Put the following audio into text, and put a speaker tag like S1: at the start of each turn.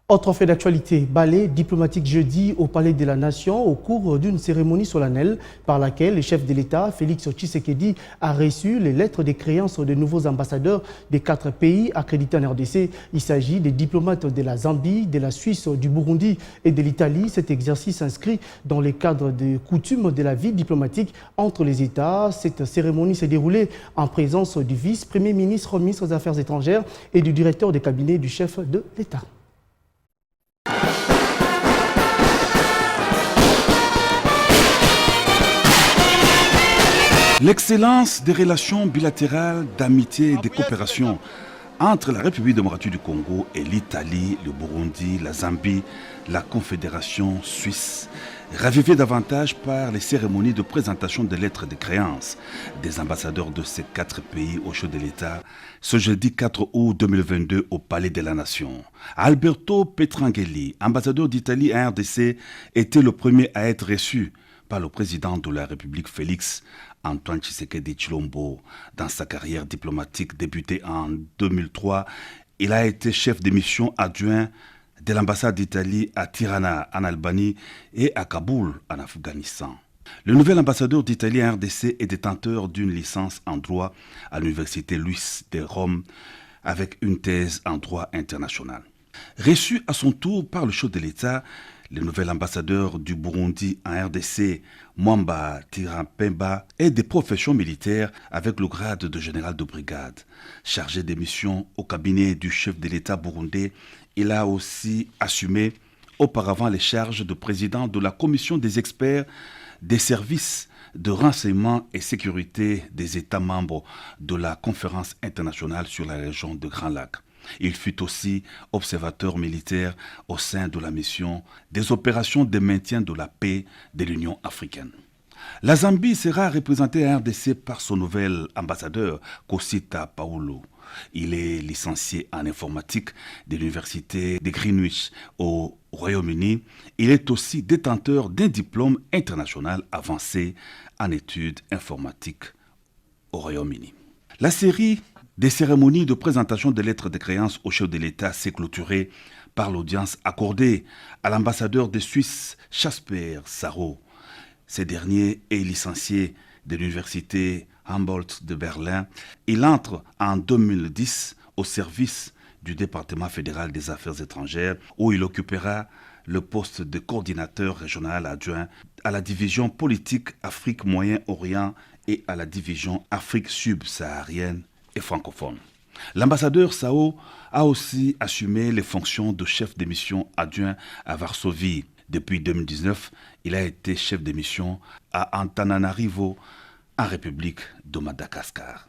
S1: Autre fait d'actualité, ballet diplomatique jeudi au Palais de la Nation au cours d'une cérémonie solennelle par laquelle le chef de l'État, Félix Tshisekedi, a reçu les lettres de créance de nouveaux ambassadeurs des 4 pays accrédités en RDC. Il s'agit des diplomates de la Zambie, de la Suisse, du Burundi et de l'Italie. Cet exercice s'inscrit dans le cadre des coutumes de la vie diplomatique entre les États. Cette cérémonie s'est déroulée en présence du vice-premier ministre, ministre des Affaires étrangères et du directeur de cabinet du chef de l'État.
S2: L'excellence des relations bilatérales d'amitié et de coopération entre la République démocratique du Congo et l'Italie, le Burundi, la Zambie, la Confédération suisse, ravivée davantage par les cérémonies de présentation des lettres de créance des ambassadeurs de ces 4 pays au chef de l'État, ce jeudi 4 août 2022 au Palais de la Nation. Alberto Petrangeli, ambassadeur d'Italie à RDC, était le premier à être reçu par le président de la République Félix Antoine Tshisekedi Tshilombo. Dans sa carrière diplomatique débutée en 2003, il a été chef de mission adjoint de l'ambassade d'Italie à Tirana en Albanie et à Kaboul en Afghanistan. Le nouvel ambassadeur d'Italie en RDC est détenteur d'une licence en droit à l'université Luis de Rome avec une thèse en droit international. Reçu à son tour par le chef de l'État, le nouvel ambassadeur du Burundi en RDC, Mwamba Tirampemba, est des professions militaires avec le grade de général de brigade. Chargé des missions au cabinet du chef de l'État burundais, il a aussi assumé auparavant les charges de président de la commission des experts des services de renseignement et sécurité des États membres de la conférence internationale sur la région de Grand Lac. Il fut aussi observateur militaire au sein de la mission des opérations de maintien de la paix de l'Union africaine. La Zambie sera représentée à RDC par son nouvel ambassadeur, Kosita Paulo. Il est licencié en informatique de l'université de Greenwich au Royaume-Uni. Il est aussi détenteur d'un diplôme international avancé en études informatiques au Royaume-Uni. La série des cérémonies de présentation des lettres de créance au chef de l'État s'est clôturée par l'audience accordée à l'ambassadeur de Suisse, Jasper Sarro. Ce dernier est licencié de l'université Humboldt de Berlin. Il entre en 2010 au service du département fédéral des affaires étrangères où il occupera le poste de coordinateur régional adjoint à la division politique Afrique Moyen-Orient et à la division Afrique subsaharienne et francophone. L'ambassadeur Sao a aussi assumé les fonctions de chef de mission adjoint à Varsovie. Depuis 2019, il a été chef de mission à Antananarivo, en République de Madagascar.